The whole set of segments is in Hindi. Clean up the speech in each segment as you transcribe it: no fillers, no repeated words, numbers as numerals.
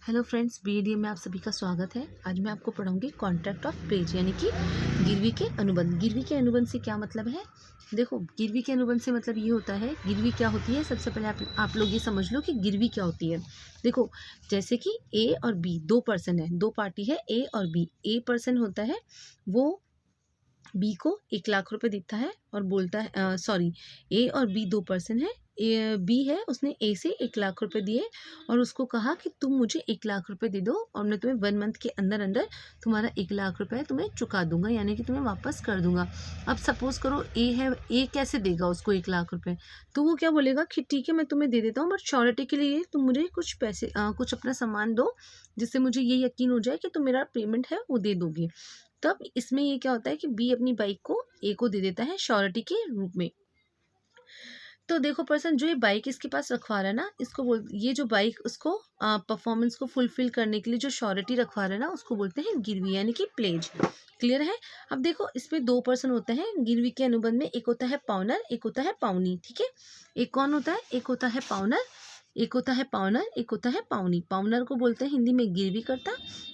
हेलो फ्रेंड्स, बीएडीए में आप सभी का स्वागत है। आज मैं आपको पढ़ाऊंगी कॉन्ट्रैक्ट ऑफ पेज यानी कि गिरवी के अनुबंध। गिरवी के अनुबंध से क्या मतलब है? देखो, गिरवी के अनुबंध से मतलब ये होता है, गिरवी क्या होती है। सबसे पहले आप लोग ये समझ लो कि गिरवी क्या होती है। देखो, जैसे कि ए और बी दो पर्सन है, दो पार्टी है ए और बी। ए पर्सन होता है, वो बी को 1 लाख रुपए देता है और बोलता है, सॉरी, ए और बी दो पर्सन है। बी है, उसने ए से 1 लाख रुपए दिए और उसको कहा कि तुम मुझे 1 लाख रुपए दे दो और मैं तुम्हें 1 मंथ के अंदर अंदर तुम्हारा 1 लाख रुपए तुम्हें चुका दूंगा, यानी कि तुम्हें वापस कर दूंगा। अब सपोज करो ए है, ए कैसे देगा उसको 1 लाख रुपए? तो वो क्या बोलेगा कि ठीक है, मैं तुम्हें दे देता हूँ, बट श्योरिटी के लिए तुम मुझे कुछ पैसे, कुछ अपना सामान दो, जिससे मुझे ये यकीन हो जाए कि तुम मेरा पेमेंट है वो दे दोगे। तब इसमें ये क्या होता है कि बी अपनी बाइक को ए को दे देता है श्योरिटी के रूप में। तो देखो पर्सन जो ये बाइक इसके पास रखवा रहा है ना, इसको बोल, ये जो बाइक उसको परफॉर्मेंस को फुलफिल करने के लिए जो श्योरिटी रखवा रहा है ना, उसको बोलते हैं गिरवी यानी कि प्लेज। क्लियर है? अब देखो, इसमें दो पर्सन होते हैं गिरवी के अनुबंध में। एक होता है पाउनर, एक होता है पाउनी। ठीक है, एक कौन होता है? एक होता है पाउनर, एक होता है पाउनर, एक होता है पाउनी। पाउनर को बोलते हैं हिंदी में गिरवी करता,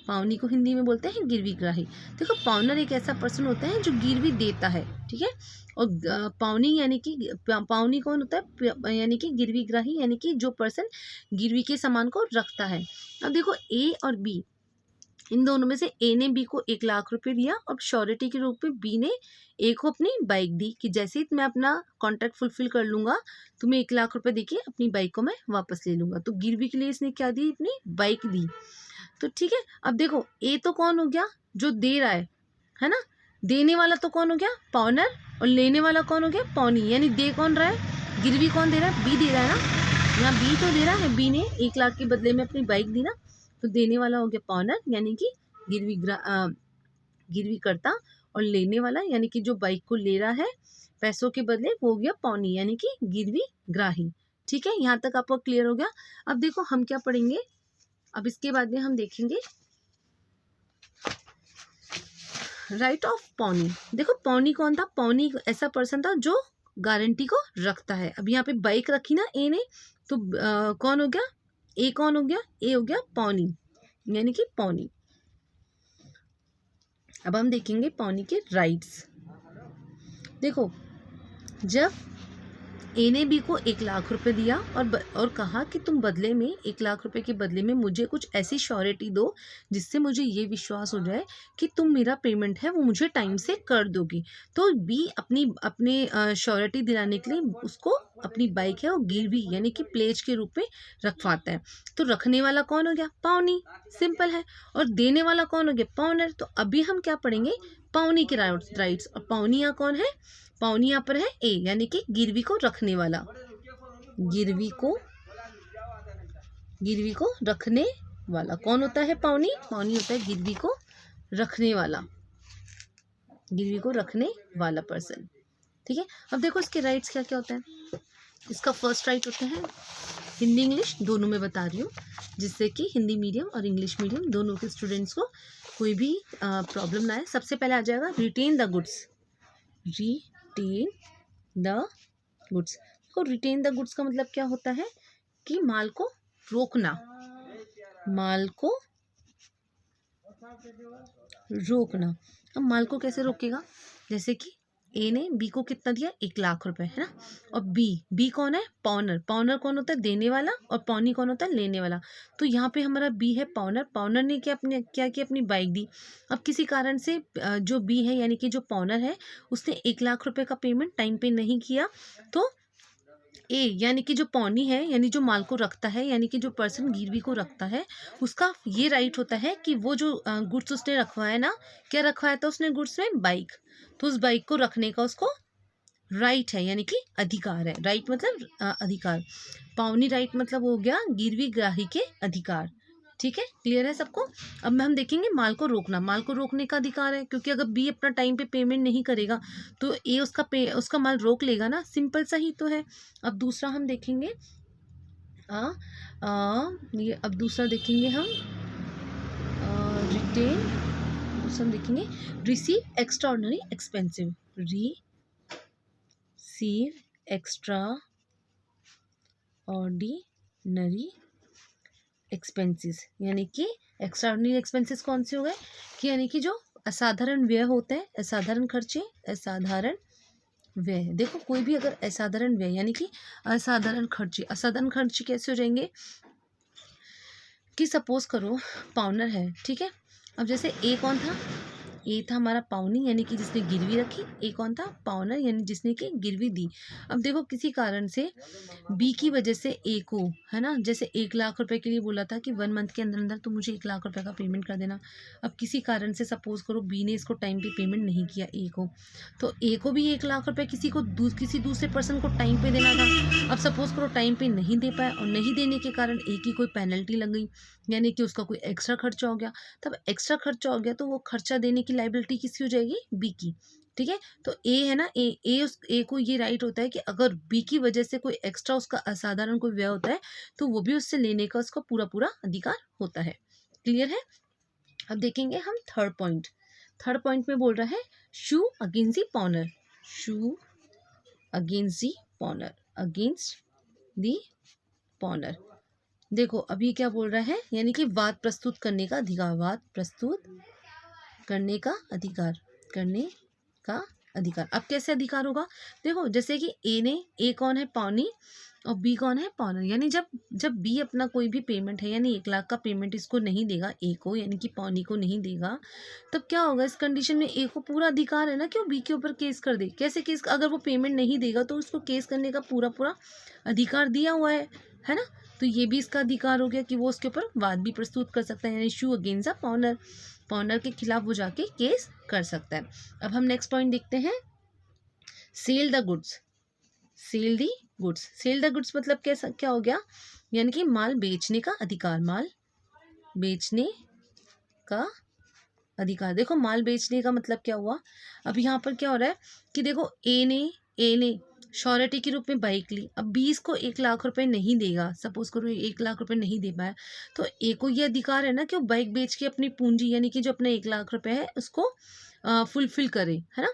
पाउनी को हिंदी में बोलते हैं गिरवी ग्राही। देखो, पाउनर एक ऐसा पर्सन होता है जो गिरवी देता है। ठीक है, और पाउनी यानी कि पाउनी कौन होता है? यानी कि गिरवी ग्राही, यानी कि जो पर्सन गिरवी के सामान को रखता है। अब देखो, ए और बी, इन दोनों में से ए ने बी को 1 लाख रुपए दिया और श्योरिटी के रूप में बी ने ए को अपनी बाइक दी कि जैसे ही मैं अपना कॉन्ट्रैक्ट फुलफिल कर लूंगा, तुम्हें 1 लाख रुपए देके अपनी बाइक को मैं वापस ले लूंगा। तो गिरवी के लिए इसने क्या दी? अपनी बाइक दी। तो ठीक है, अब देखो, ए तो कौन हो गया? जो दे रहा है ना? देने वाला तो कौन हो गया? पाउनर। और लेने वाला कौन हो गया? पाउनी। यानी दे कौन रहा है? गिरवी कौन दे रहा है? बी दे रहा है ना। यहाँ बी तो दे रहा है, बी ने 1 लाख के बदले में अपनी बाइक दी ना। तो देने वाला हो गया पाउनर यानी कि गिरवी करता, और लेने वाला यानी कि जो बाइक को ले रहा है पैसों के बदले, वो हो गया पाउनी यानी कि गिरवी ग्राही। ठीक है, यहाँ तक आपको क्लियर हो गया? अब देखो हम क्या पढ़ेंगे, अब इसके बाद में हम देखेंगे राइट ऑफ पौनी। देखो, पौनी कौन था? पौनी ऐसा पर्सन था जो गारंटी को रखता है। अब यहाँ पे बाइक रखी ना ए ने, तो कौन हो गया? ए कौन हो गया? ए हो गया पौनी यानी कि पौनी। अब हम देखेंगे पौनी के राइट्स। देखो, जब ए ने बी को 1 लाख रुपए दिया और कहा कि तुम बदले में 1 लाख रुपए के बदले में मुझे कुछ ऐसी श्योरिटी दो जिससे मुझे ये विश्वास हो जाए कि तुम मेरा पेमेंट है वो मुझे टाइम से कर दोगी। तो बी अपने श्योरिटी दिलाने के लिए उसको अपनी बाइक है वो गिरवी यानी कि प्लेज के रूप में रखवाता है। तो रखने वाला कौन हो गया? पाउनी। सिंपल है। और देने वाला कौन हो गया? पाउनर। तो अभी हम क्या पढ़ेंगे? पाउनी के राइट्स। और पाउनी यहाँ कौन है? पाउनी यहाँ पर है ए, यानी कि गिरवी को रखने वाला। गिरवी को गिरवी को रखने वाला कौन होता है? पाउनी। पाउनी होता है गिरवी को रखने वाला, गिरवी को रखने वाला पर्सन। ठीक है, अब देखो इसके राइट्स क्या क्या होते हैं। इसका फर्स्ट राइट होता है, हिंदी इंग्लिश दोनों में बता रही हूँ, जिससे कि हिंदी मीडियम और इंग्लिश मीडियम दोनों के स्टूडेंट्स को कोई भी प्रॉब्लम ना आए। सबसे पहले आ जाएगा retain the goods. Retain the goods. तो रिटेन द गुड्स का मतलब क्या होता है कि माल को रोकना, माल को रोकना। अब माल को कैसे रोकेगा? जैसे कि ए ने बी को कितना दिया? 1 लाख रुपए, है ना। और बी कौन है? पाउनर। पाउनर कौन होता है? देने वाला। और पाउनी कौन होता है? लेने वाला। तो यहाँ पे हमारा बी है पाउनर। पाउनर ने क्या किया? अपनी बाइक दी। अब किसी कारण से जो बी है यानी कि जो पाउनर है, उसने 1 लाख रुपए का पेमेंट टाइम पे नहीं किया। तो ए यानी कि जो पौनी है, यानी जो माल को रखता है, यानी कि जो पर्सन गिरवी को रखता है, उसका ये राइट होता है कि वो जो गुड्स उसने रखवाया ना, क्या रखवाया था उसने गुड्स में? बाइक। तो उस बाइक को रखने का उसको राइट है, यानी कि अधिकार है। राइट मतलब अधिकार। पावनी राइट मतलब हो गया गिरवी ग्राही के अधिकार। ठीक है, क्लियर है सबको? अब हम देखेंगे माल को रोकना। माल को रोकने का अधिकार है, क्योंकि अगर बी अपना टाइम पे पेमेंट नहीं करेगा तो ए उसका माल रोक लेगा ना। सिंपल सा ही तो है। अब दूसरा हम देखेंगे, ये अब दूसरा देखेंगे हम रिटेन। दूसरा हम देखेंगे receive extra ordinary expensive. Receive extra ordinary expenses, यानी कि एक्स्ट्राऑर्डिनरी एक्सपेंसेस कौन से हो गए कि यानी कि जो असाधारण व्यय होते हैं, असाधारण खर्चे, असाधारण व्यय। देखो कोई भी अगर असाधारण व्यय यानी कि असाधारण खर्चे कैसे हो जाएंगे कि सपोज करो पाउनर है, ठीक है। अब जैसे ए कौन था, ए था हमारा पाउनी यानी कि जिसने गिरवी रखी, ए कौन था, पाउनर यानी जिसने कि गिरवी दी। अब देखो किसी कारण से बी की वजह से ए को, है ना, जैसे 1 लाख रुपए के लिए बोला था कि 1 मंथ के अंदर अंदर तो मुझे 1 लाख रुपए का पेमेंट कर देना। अब किसी कारण से सपोज करो बी ने इसको टाइम पे पेमेंट नहीं किया ए को, तो ए को भी 1 लाख रुपए किसी दूसरे पर्सन को टाइम पे देना था। अब सपोज करो टाइम पे नहीं दे पाया और नहीं देने के कारण ए की कोई पेनल्टी लग गई, यानी कि उसका कोई एक्स्ट्रा खर्चा हो गया। तब एक्स्ट्रा खर्चा हो गया तो वो खर्चा देने की लायबिलिटी किसकी हो जाएगी, बी की, ठीक है। तो ए है ना, उस ए को ये राइट होता है कि अगर बी की वजह से कोई एक्स्ट्रा उसका असाधारण कोई व्यय होता है तो वो भी उससे लेने का उसका पूरा पूरा अधिकार होता है। क्लियर है। अब देखेंगे हम थर्ड पॉइंट में बोल रहा है shoe against the pawner, shoe against the pawner, against the pawner. देखो अभी क्या बोल रहा है, यानी कि वाद प्रस्तुत करने का अधिकार, वाद प्रस्तुत करने का अधिकार, करने का अधिकार। अब कैसे अधिकार होगा, देखो जैसे कि ए कौन है, पाउनी, और बी कौन है, पाउनर। यानी जब बी अपना कोई भी पेमेंट है यानी 1 लाख का पेमेंट इसको नहीं देगा, ए को यानी कि पाउनी को नहीं देगा, तब क्या होगा, इस कंडीशन में ए को पूरा अधिकार है ना कि वो बी के ऊपर केस कर दे। कैसे केस, अगर वो पेमेंट नहीं देगा तो उसको केस करने का पूरा पूरा अधिकार दिया हुआ है ना। तो ये भी इसका अधिकार हो गया कि वो उसके ऊपर वाद भी प्रस्तुत कर सकता है, यानी शू अगेंस्ट द पाउनर, पाउनर के खिलाफ वो जाके केस कर सकता है। अब हम नेक्स्ट पॉइंट देखते हैं, sell the goods, sell the goods. Sell the goods मतलब कैसा क्या हो गया, यानी कि माल बेचने का अधिकार, माल बेचने का अधिकार। देखो माल बेचने का मतलब क्या हुआ, अब यहाँ पर क्या हो रहा है कि देखो ए ने श्योरिटी के रूप में बाइक ली। अब 20 को 1 लाख रुपए नहीं देगा, सपोज करो 1 लाख रुपए नहीं दे पाया, तो ए को ये अधिकार है ना कि वो बाइक बेच के अपनी पूंजी यानी कि जो अपना 1 लाख रुपए है उसको फुलफिल करे, है ना।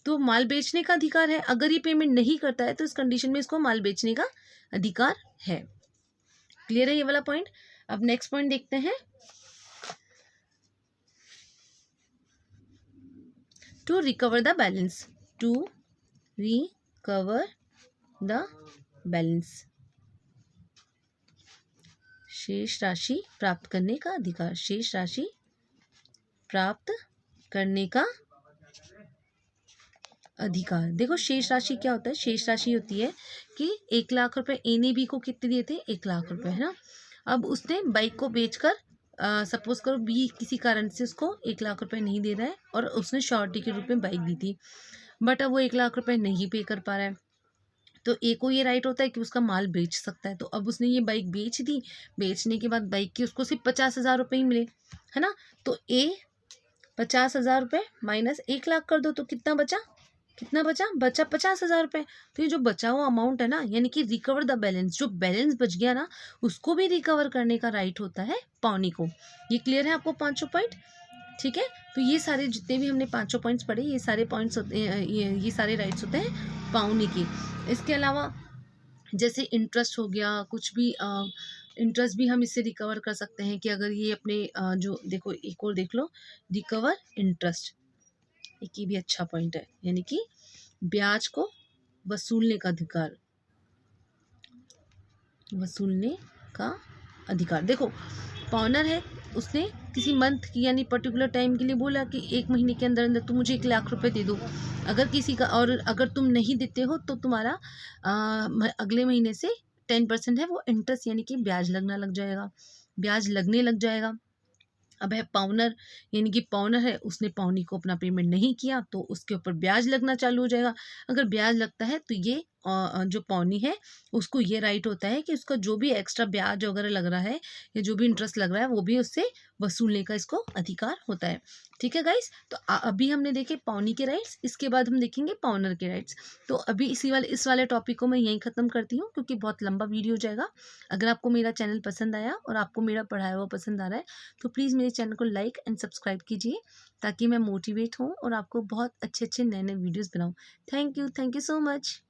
तो माल बेचने का अधिकार है। अगर ये पेमेंट नहीं करता है तो इस कंडीशन में इसको माल बेचने का अधिकार है। क्लियर है ये वाला पॉइंट। अब नेक्स्ट पॉइंट देखते हैं, to recover the balance, to recover the balance, शेष राशि प्राप्त करने का अधिकार, शेष राशि प्राप्त करने का अधिकार। देखो शेष राशि क्या होता है, शेष राशि होती है कि 1 लाख रुपए ए ने बी को कितने दिए थे, 1 लाख रुपए, है ना। अब उसने बाइक को बेचकर सपोज करो बी किसी कारण से उसको 1 लाख रुपए नहीं दे रहा है और उसने श्योरिटी के रूप में बाइक दी थी, बट अब वो 1 लाख रुपए नहीं पे कर पा रहा है, तो ए को ये राइट होता है कि उसका माल बेच सकता है। तो अब उसने ये बाइक बेच दी, बेचने के बाद बाइक की उसको सिर्फ 50,000 रुपये ही मिले, है ना। तो ए 50,000 रुपये माइनस 1 लाख कर दो तो कितना बचा, बचा 50,000 रुपये। तो ये जो बचा हुआ अमाउंट है ना, यानी कि रिकवर द बैलेंस, जो बैलेंस बच गया ना उसको भी रिकवर करने का राइट होता है पाउनी को। ये क्लियर है आपको पांचों पॉइंट, ठीक है। तो ये सारे जितने भी हमने पांचों पॉइंट्स पढ़े, ये सारे पॉइंट्स होते हैं, ये सारे राइट्स होते हैं पाउनी के। इसके अलावा जैसे इंटरेस्ट हो गया, कुछ भी इंटरेस्ट भी हम इससे रिकवर कर सकते हैं कि अगर ये अपने जो देखो एक और देख लो, रिकवर इंटरेस्ट, एक ये भी अच्छा पॉइंट है, यानी कि ब्याज को वसूलने का अधिकार, वसूलने का अधिकार। देखो पाउनर है, उसने किसी मंथ की यानी पर्टिकुलर टाइम के लिए बोला कि 1 महीने के अंदर अंदर तुम मुझे 1 लाख रुपए दे दो। अगर किसी का, और अगर तुम नहीं देते हो तो तुम्हारा अगले महीने से 10% है वो इंटरेस्ट यानी कि ब्याज लगना लग जाएगा, ब्याज लगने लग जाएगा। अब है पाउनर, यानी कि पाउनर है, उसने पाउनी को अपना पेमेंट नहीं किया तो उसके ऊपर ब्याज लगना चालू हो जाएगा। अगर ब्याज लगता है तो ये जो पाउनी है उसको ये राइट होता है कि उसका जो भी एक्स्ट्रा ब्याज वगैरह लग रहा है या जो भी इंटरेस्ट लग रहा है वो भी उससे वसूलने का इसको अधिकार होता है। ठीक है गाइस, तो अभी हमने देखे पाउनी के राइट्स, इसके बाद हम देखेंगे पाउनर के राइट्स। तो अभी इस वाले टॉपिक को मैं यहीं ख़त्म करती हूँ क्योंकि बहुत लंबा वीडियो हो जाएगा। अगर आपको मेरा चैनल पसंद आया और आपको मेरा पढ़ाया हुआ पसंद आ रहा है तो प्लीज़ मेरे चैनल को लाइक एंड सब्सक्राइब कीजिए ताकि मैं मोटिवेट हूँ और आपको बहुत अच्छे अच्छे नए नए वीडियोज़ बनाऊँ। Thank you so much.